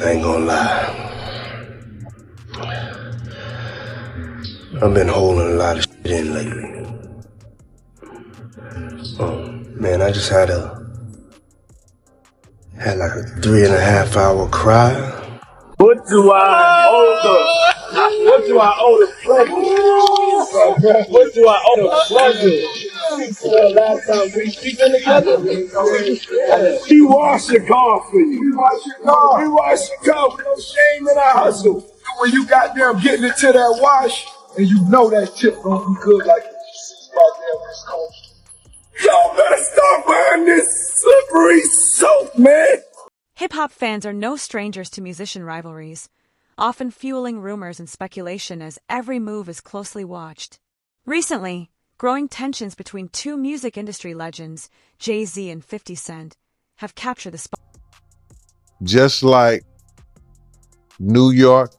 I ain't gonna lie. I've been holding a lot of shit in lately. Man, I just had like a 3.5 hour cry. What do I owe the pleasure? What do I owe the pleasure? The last time we speaking together, we wash your car for you. We wash your car with no shame in our hustle. When you goddamn getting into that wash, and you know that tip gonna be good like goddamn this cold. Y'all better stop buying this slippery soap, man. Hip-hop fans are no strangers to musician rivalries, often fueling rumors and speculation as every move is closely watched. Recently, growing tensions between two music industry legends, Jay-Z and 50 Cent, have captured the spot. Just like New York,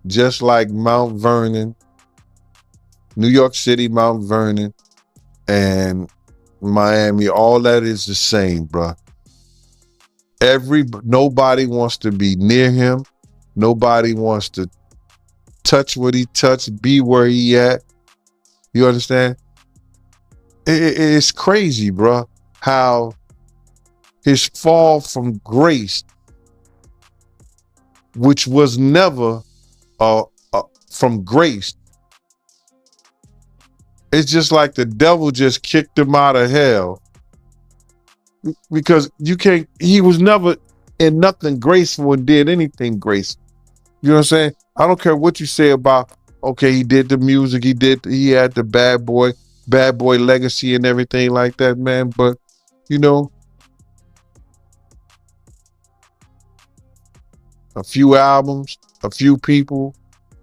just like Mount Vernon, New York City, Mount Vernon, and Miami, all that is the same, bruh. Nobody wants to be near him. Nobody wants to touch what he touched, be where he at. You understand? It's crazy, bruh, how his fall from grace, which was never from grace. It's just like the devil just kicked him out of hell. Because he was never in nothing graceful and did anything graceful. You know what I'm saying? I don't care what you say about, okay, he did the music, he had the bad boy legacy and everything like that, man. But, you know, a few albums, a few people,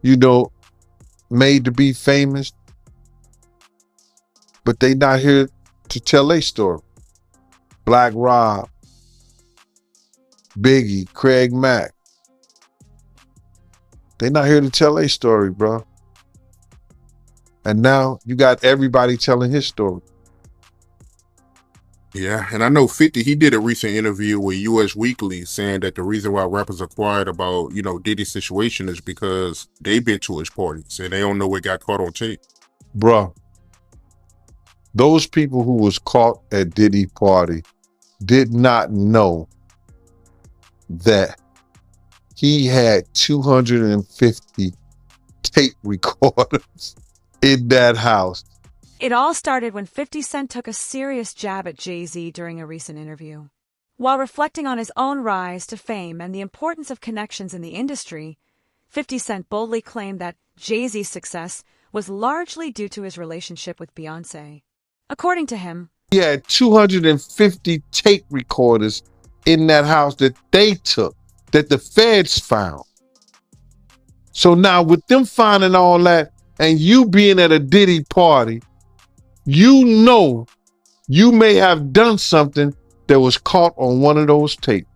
you know, made to be famous, but they not here to tell their story. Black Rob, Biggie, Craig Mack. They not here to tell their story, bro. And now you got everybody telling his story. Yeah, and I know 50, he did a recent interview with US Weekly saying that the reason why rappers are quiet about, Diddy's situation is because they've been to his parties and they don't know what got caught on tape. Bro, those people who was caught at Diddy's party did not know that he had 250 tape recorders in that house. It all started when 50 Cent took a serious jab at Jay-Z during a recent interview. While reflecting on his own rise to fame and the importance of connections in the industry, 50 Cent boldly claimed that Jay-Z's success was largely due to his relationship with Beyoncé. According to him, he had 250 tape recorders in that house that they took, that the feds found. So now with them finding all that and you being at a Diddy party, you know you may have done something that was caught on one of those tapes.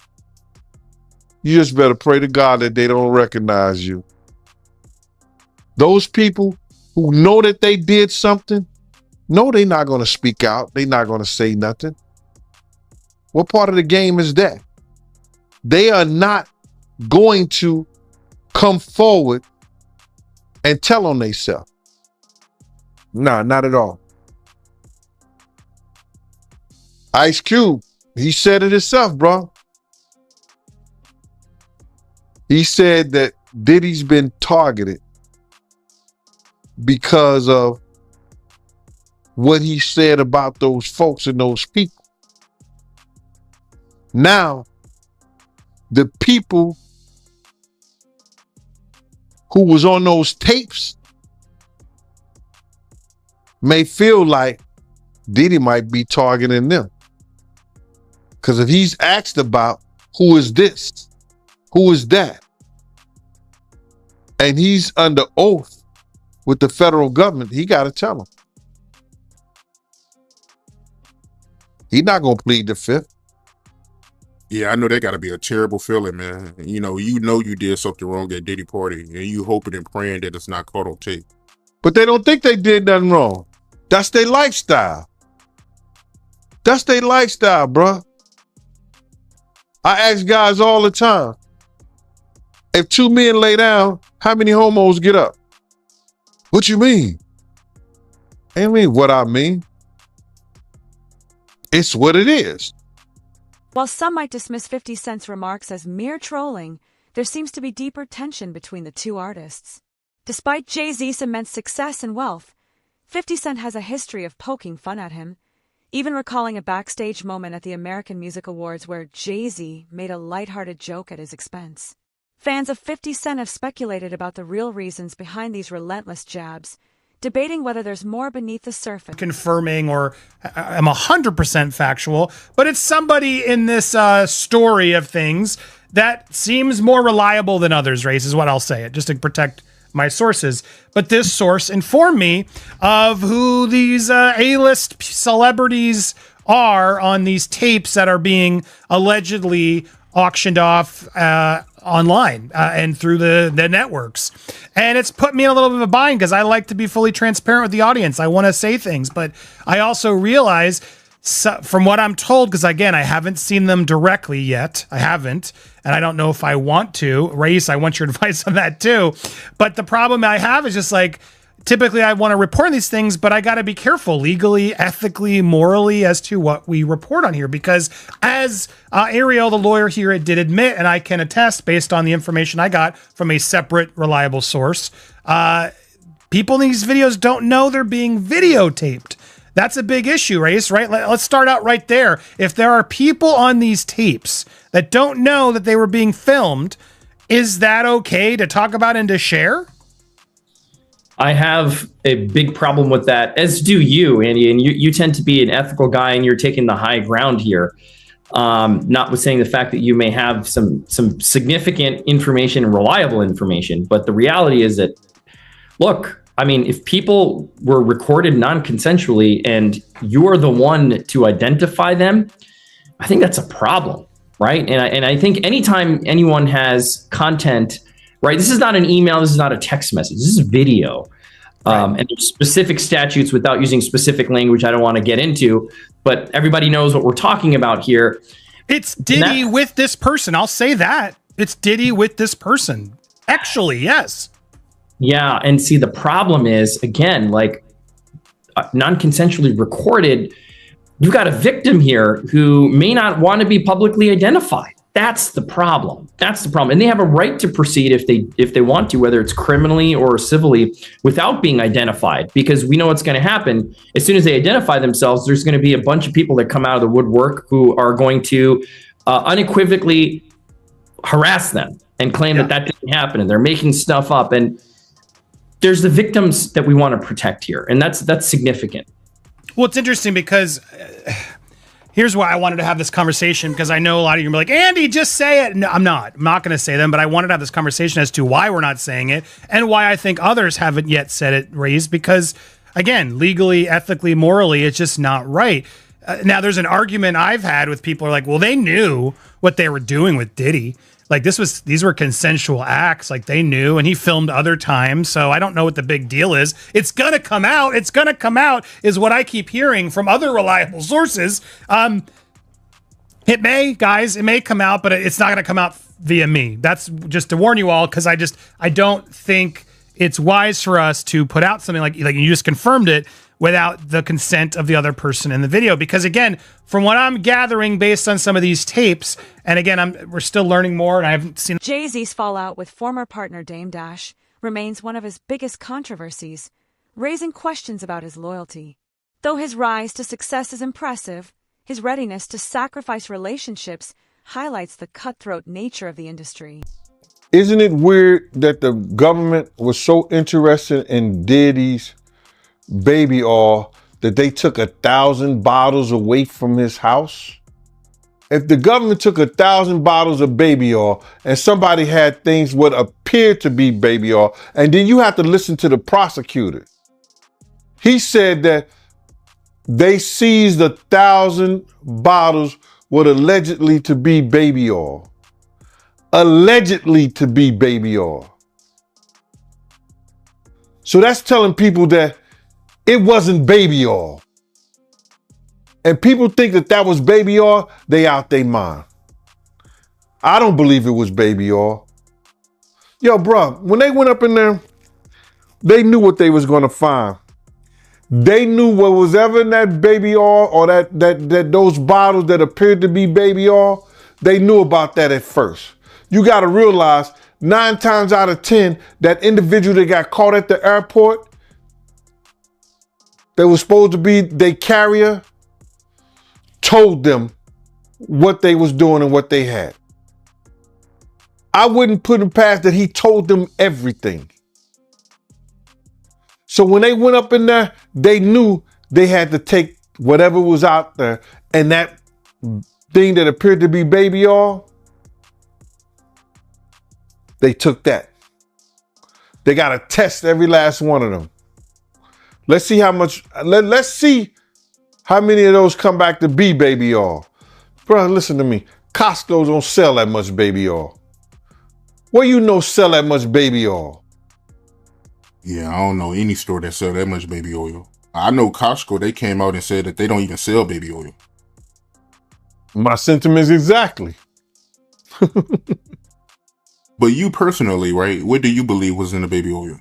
You just better pray to God that they don't recognize you. Those people who know that they did something, no, they're not going to speak out. They're not going to say nothing. What part of the game is that? They are not going to come forward and tell on themselves. Nah, not at all. Ice Cube, he said it himself, bro. He said that Diddy's been targeted because of what he said about those folks and those people. Now, the people who was on those tapes may feel like Diddy might be targeting them. Because if he's asked about who is this, who is that, and he's under oath with the federal government, he got to tell them. He's not going to plead the fifth. Yeah, I know that got to be a terrible feeling, man. You know you did something wrong at Diddy party and you hoping and praying that it's not caught on tape. But they don't think they did nothing wrong. That's their lifestyle. That's their lifestyle, bro. I ask guys all the time, If two men lay down, how many homos get up? What you mean? I mean what I mean. It's what it is. While some might dismiss 50 Cent's remarks as mere trolling, there seems to be deeper tension between the two artists. Despite Jay-Z's immense success and wealth, 50 Cent has a history of poking fun at him, even recalling a backstage moment at the American Music Awards where Jay-Z made a lighthearted joke at his expense. Fans of 50 Cent have speculated about the real reasons behind these relentless jabs, debating whether there's more beneath the surface. Confirming or I'm 100% factual, but it's somebody in this story of things that seems more reliable than others, Race, is what I'll say it, just to protect my sources. But this source informed me of who these A-list celebrities are on these tapes that are being allegedly auctioned off online and through the networks. And it's put me in a little bit of a bind because I like to be fully transparent with the audience. I want to say things, but I also realize from what I'm told, because again, I haven't seen them directly yet. I haven't, and I don't know if I want to. Race, I want your advice on that too. But the problem I have is just like, typically I want to report these things, but I got to be careful legally, ethically, morally as to what we report on here. Because as Ariel, the lawyer here, did admit, and I can attest based on the information I got from a separate, reliable source, people in these videos don't know they're being videotaped. That's a big issue, Race, right? Let's start out right there. If there are people on these tapes that don't know that they were being filmed, is that okay to talk about and to share? I have a big problem with that, as do you, Andy. And you tend to be an ethical guy, and you're taking the high ground here. Notwithstanding the fact that you may have some significant information and reliable information, but the reality is that, look, I mean, if people were recorded non-consensually and you're the one to identify them, I think that's a problem, right? And I think anytime anyone has content, right, this is not an email, this is not a text message, this is video. Right. And there's specific statutes without using specific language I don't want to get into, but everybody knows what we're talking about here. It's Diddy with this person. I'll say that. It's Diddy with this person. Actually, yes. Yeah, and see, the problem is, again, like non-consensually recorded, you've got a victim here who may not want to be publicly identified. That's the problem. That's the problem. And they have a right to proceed if they want to, whether it's criminally or civilly, without being identified, because we know what's going to happen. As soon as they identify themselves, there's going to be a bunch of people that come out of the woodwork who are going to unequivocally harass them and claim that didn't happen, and they're making stuff up. And there's the victims that we want to protect here, and that's significant. Well, it's interesting because here's why I wanted to have this conversation, because I know a lot of you are like, Andy, just say it. No, I'm not going to say them, but I wanted to have this conversation as to why we're not saying it and why I think others haven't yet said it, Raised, because again, legally, ethically, morally, it's just not right. Now, there's an argument I've had with people who are like, well, they knew what they were doing with Diddy. Like these were consensual acts, like they knew, and he filmed other times. So I don't know what the big deal is. It's going to come out. It's going to come out is what I keep hearing from other reliable sources. It may come out, but it's not going to come out via me. That's just to warn you all, because I don't think it's wise for us to put out something like you just confirmed it without the consent of the other person in the video. Because again, from what I'm gathering based on some of these tapes, and again, we're still learning more, and I haven't seen... Jay-Z's fallout with former partner Dame Dash remains one of his biggest controversies, raising questions about his loyalty. Though his rise to success is impressive, his readiness to sacrifice relationships highlights the cutthroat nature of the industry. Isn't it weird that the government was so interested in Diddy's baby oil that they took 1,000 bottles away from his house? If the government took 1,000 bottles of baby oil and somebody had things what appeared to be baby oil, and then you have to listen to the prosecutor. He said that they seized 1,000 bottles what allegedly to be baby oil. Allegedly to be baby oil. So that's telling people that it wasn't baby oil. And people think that was baby oil, they out their mind. I don't believe it was baby oil. Yo, bro, when they went up in there, they knew what they was gonna find. They knew what was ever in that baby oil or that those bottles that appeared to be baby oil. They knew about that at first. You got to realize 9 times out of 10, that individual that got caught at the airport, that was supposed to be their carrier, told them what they was doing and what they had. I wouldn't put him past that he told them everything. So when they went up in there, they knew they had to take whatever was out there, and that thing that appeared to be baby oil, they took that. They got to test every last one of them. Let's see how much, let's see how many of those come back to be baby oil. Bro, listen to me. Costco don't sell that much baby oil. Where you know sell that much baby oil? Yeah, I don't know any store that sell that much baby oil. I know Costco, they came out and said that they don't even sell baby oil. My sentiments exactly. But you personally, right, what do you believe was in the baby oil?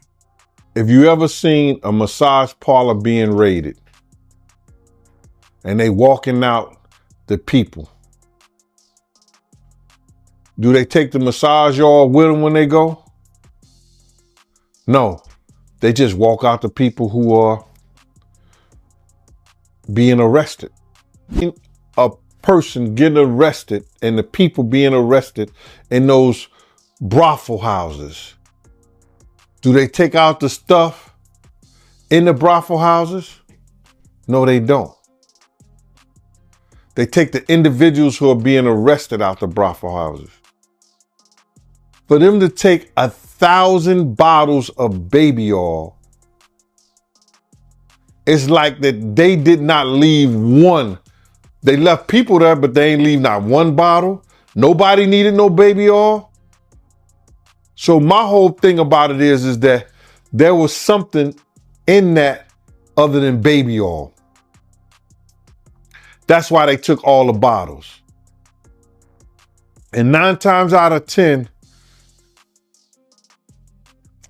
If you ever seen a massage parlor being raided and they walking out the people, do they take the massage oil with them when they go? No, they just walk out the people who are being arrested. A person getting arrested and the people being arrested in those brothel houses, do they take out the stuff in the brothel houses? No, they don't. They take the individuals who are being arrested out the brothel houses. For them to take 1,000 bottles of baby oil, it's like that they did not leave one. They left people there, but they ain't leave not one bottle. Nobody needed no baby oil. So my whole thing about it is that there was something in that other than baby oil. That's why they took all the bottles. And 9 times out of 10,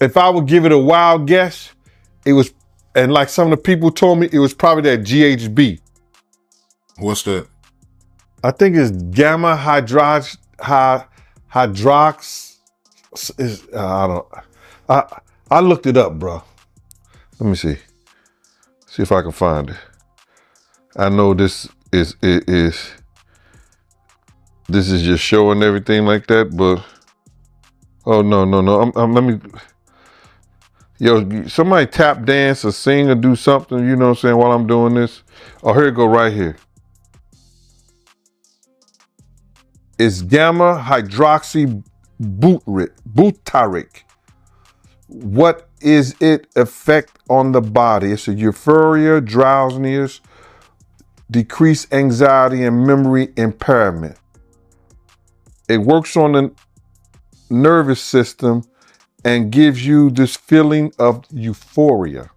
if I would give it a wild guess, it was, and like some of the people told me, it was probably that GHB. What's that? I think it's gamma hydrox. I looked it up, bro. Let me see if I can find it. I know this is just showing everything like that, but oh no. Let me. Yo, somebody tap dance or sing or do something, you know what I'm saying, while I'm doing this. Oh, here it go right here. It's gamma hydroxy butyric. What is it effect on the body? It's a euphoria, drowsiness, decreased anxiety, and memory impairment. It works on the nervous system and gives you this feeling of euphoria.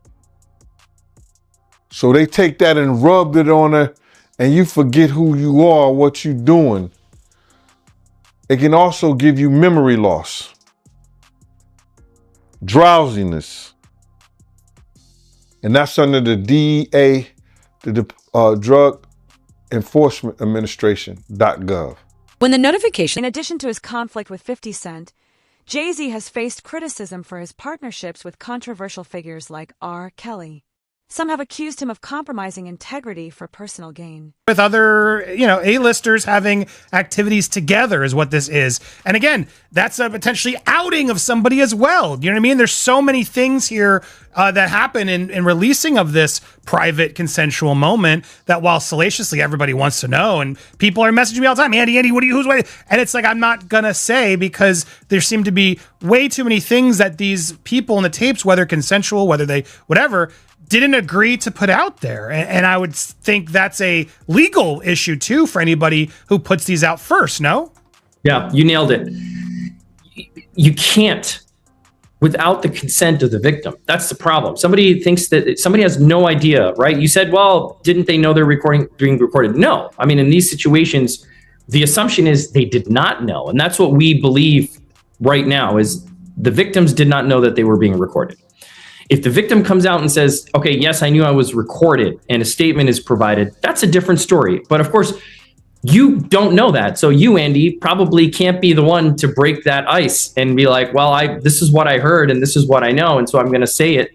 So they take that and rubbed it on her and you forget who you are, what you're doing. It can also give you memory loss, drowsiness. And that's under the DEA, the Drug Enforcement Administration.gov. When the notification, in addition to his conflict with 50 Cent, Jay-Z has faced criticism for his partnerships with controversial figures like R. Kelly. Some have accused him of compromising integrity for personal gain. With other, A-listers having activities together is what this is. And again, that's a potentially outing of somebody as well. You know what I mean? There's so many things here that happen in releasing of this private consensual moment that while salaciously everybody wants to know, and people are messaging me all the time, Andy, who's waiting? And it's like, I'm not gonna say, because there seem to be way too many things that these people in the tapes, whether consensual, whether they, whatever, didn't agree to put out there. And I would think that's a legal issue too for anybody who puts these out first, no? Yeah, you nailed it. You can't without the consent of the victim. That's the problem. Somebody thinks that somebody has no idea, right? You said, well, didn't they know they're being recorded? No. I mean, in these situations, the assumption is they did not know. And that's what we believe right now is The victims did not know that they were being recorded. If the victim comes out and says, okay, yes, I knew I was recorded, and a statement is provided, that's a different story. But of course, you don't know that. So you, Andy, probably can't be the one to break that ice and be like, well, this is what I heard and this is what I know, and so I'm going to say it.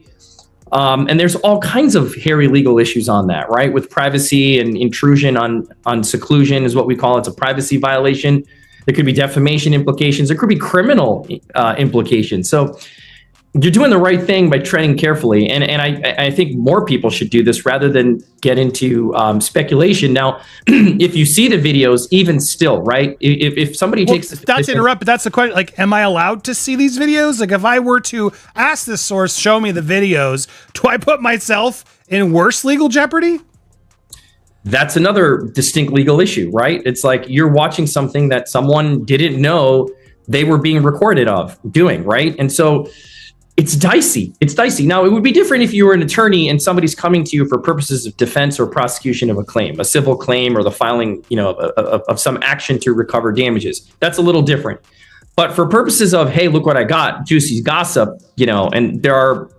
And there's all kinds of hairy legal issues on that, right? With privacy and intrusion on seclusion is what we call it. It's a privacy violation. There could be defamation implications. There could be criminal implications. So you're doing the right thing by treading carefully. And I think more people should do this rather than get into speculation. Now, if you see the videos, even still, right? If somebody takes the not to interrupt, but that's the question. Like, am I allowed to see these videos? Like, if I were to ask this source, show me the videos, do I put myself in worse legal jeopardy? That's another distinct legal issue, right? It's like you're watching something that someone didn't know they were being recorded of doing, right? And so it's dicey. It's dicey. Now, it would be different if you were an attorney and somebody's coming to you for purposes of defense or prosecution of a claim, a civil claim, or the filing, of some action to recover damages. That's a little different. But for purposes of, hey, look what I got, juicy gossip, and there are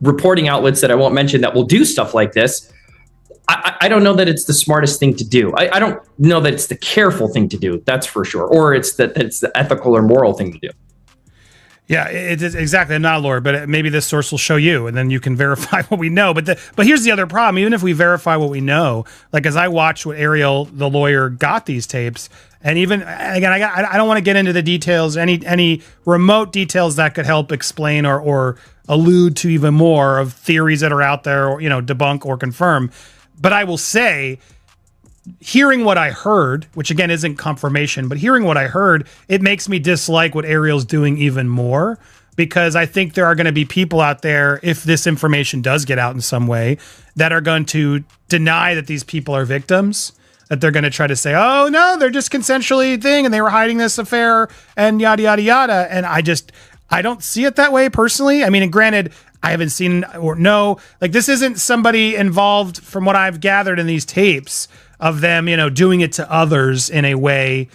reporting outlets that I won't mention that will do stuff like this. I don't know that it's the smartest thing to do. I don't know that it's the careful thing to do. That's for sure. Or it's the ethical or moral thing to do. Yeah, it is exactly. I'm not a lawyer, but maybe this source will show you, and then you can verify what we know. But here's the other problem. Even if we verify what we know, like as I watched what Ariel, the lawyer, got these tapes, and even again, I don't want to get into the details, any remote details that could help explain or allude to even more of theories that are out there, or debunk or confirm. But I will say, hearing what I heard, which again isn't confirmation, but hearing what I heard, it makes me dislike what Ariel's doing even more, because I think there are going to be people out there, if this information does get out in some way, that are going to deny that these people are victims, that they're going to try to say, oh no, they're just consensually and they were hiding this affair and yada, yada, yada. And I don't see it that way personally. I mean, and granted, I haven't seen or know, like this isn't somebody involved from what I've gathered in these tapes of them, doing it to others in a way,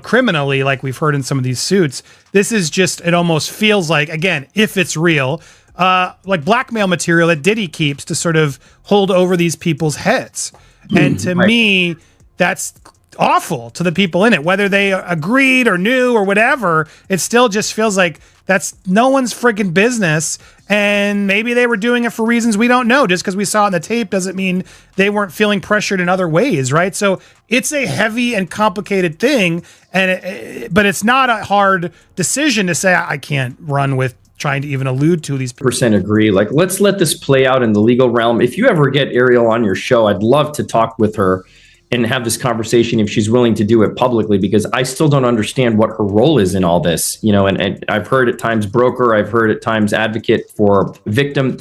criminally, like we've heard in some of these suits. This is just, it almost feels like, again, if it's real, like blackmail material that Diddy keeps to sort of hold over these people's heads. And to me, that's awful to the people in it, whether they agreed or knew or whatever. It still just feels like that's no one's freaking business. And maybe they were doing it for reasons we don't know. Just because we saw it in the tape doesn't mean they weren't feeling pressured in other ways, right? So it's a heavy and complicated thing, but it's not a hard decision to say I can't run with trying to even allude to these people. % agree. Like, let's let this play out in the legal realm. If you ever get Ariel on your show, I'd love to talk with her and have this conversation if she's willing to do it publicly, because I still don't understand what her role is in all this, and I've heard at times broker, I've heard at times advocate for victim,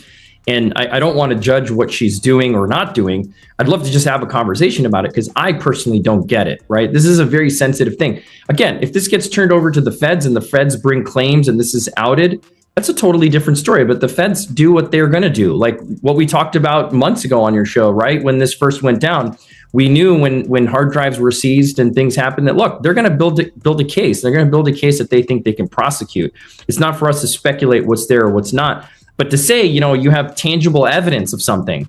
and I don't want to judge what she's doing or not doing. I'd love to just have a conversation about it, because I personally don't get it, right? This is a very sensitive thing. Again, if this gets turned over to the feds and the feds bring claims and this is outed, that's a totally different story. But the feds do what they're going to do, like what we talked about months ago on your show, right? When this first went down, we knew when hard drives were seized and things happened that, look, they're going to build a case. They're going to build a case that they think they can prosecute. It's not for us to speculate what's there or what's not, but to say, you have tangible evidence of something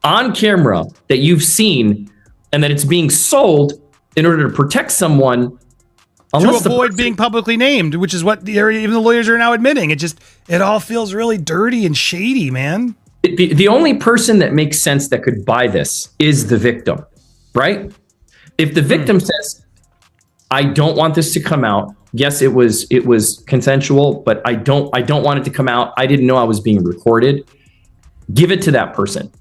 on camera that you've seen and that it's being sold in order to protect someone. To avoid being publicly named, which is what even the lawyers are now admitting. It all feels really dirty and shady, man. The only person that makes sense that could buy this is the victim, right? If the victim says, I don't want this to come out. Yes, it was consensual, but I don't want it to come out. I didn't know I was being recorded. Give it to that person.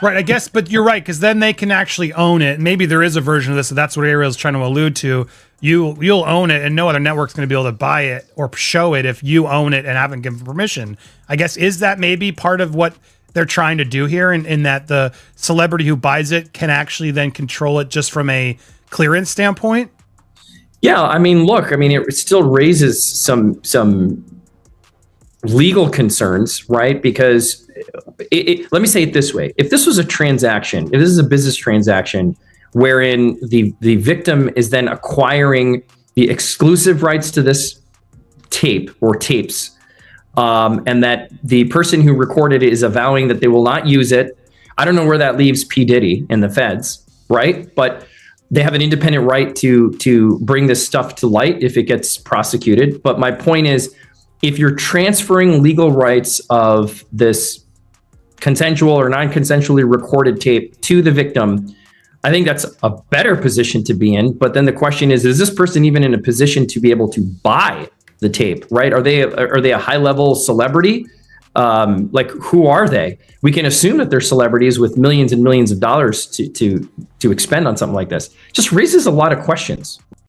Right, I guess, but you're right, because then they can actually own it. Maybe there is a version of this, so that's what Ariel's trying to allude to. You'll own it, and no other network's going to be able to buy it or show it if you own it and haven't given permission. I guess, is that maybe part of what they're trying to do here, in that the celebrity who buys it can actually then control it just from a clearance standpoint? Yeah, I mean, look, it still raises some legal concerns, right? Because let me say it this way. If this was a transaction, if this is a business transaction wherein the victim is then acquiring the exclusive rights to this tape or tapes, and that the person who recorded it is avowing that they will not use it. I don't know where that leaves P. Diddy and the feds, right? But they have an independent right to bring this stuff to light if it gets prosecuted. But my point is, if you're transferring legal rights of this consensual or non-consensually recorded tape to the victim, I think that's a better position to be in. But then the question is this person even in a position to be able to buy the tape, right? Are they a high-level celebrity? Like, who are they? We can assume that they're celebrities with millions and millions of dollars to expend on something like this. Just raises a lot of questions.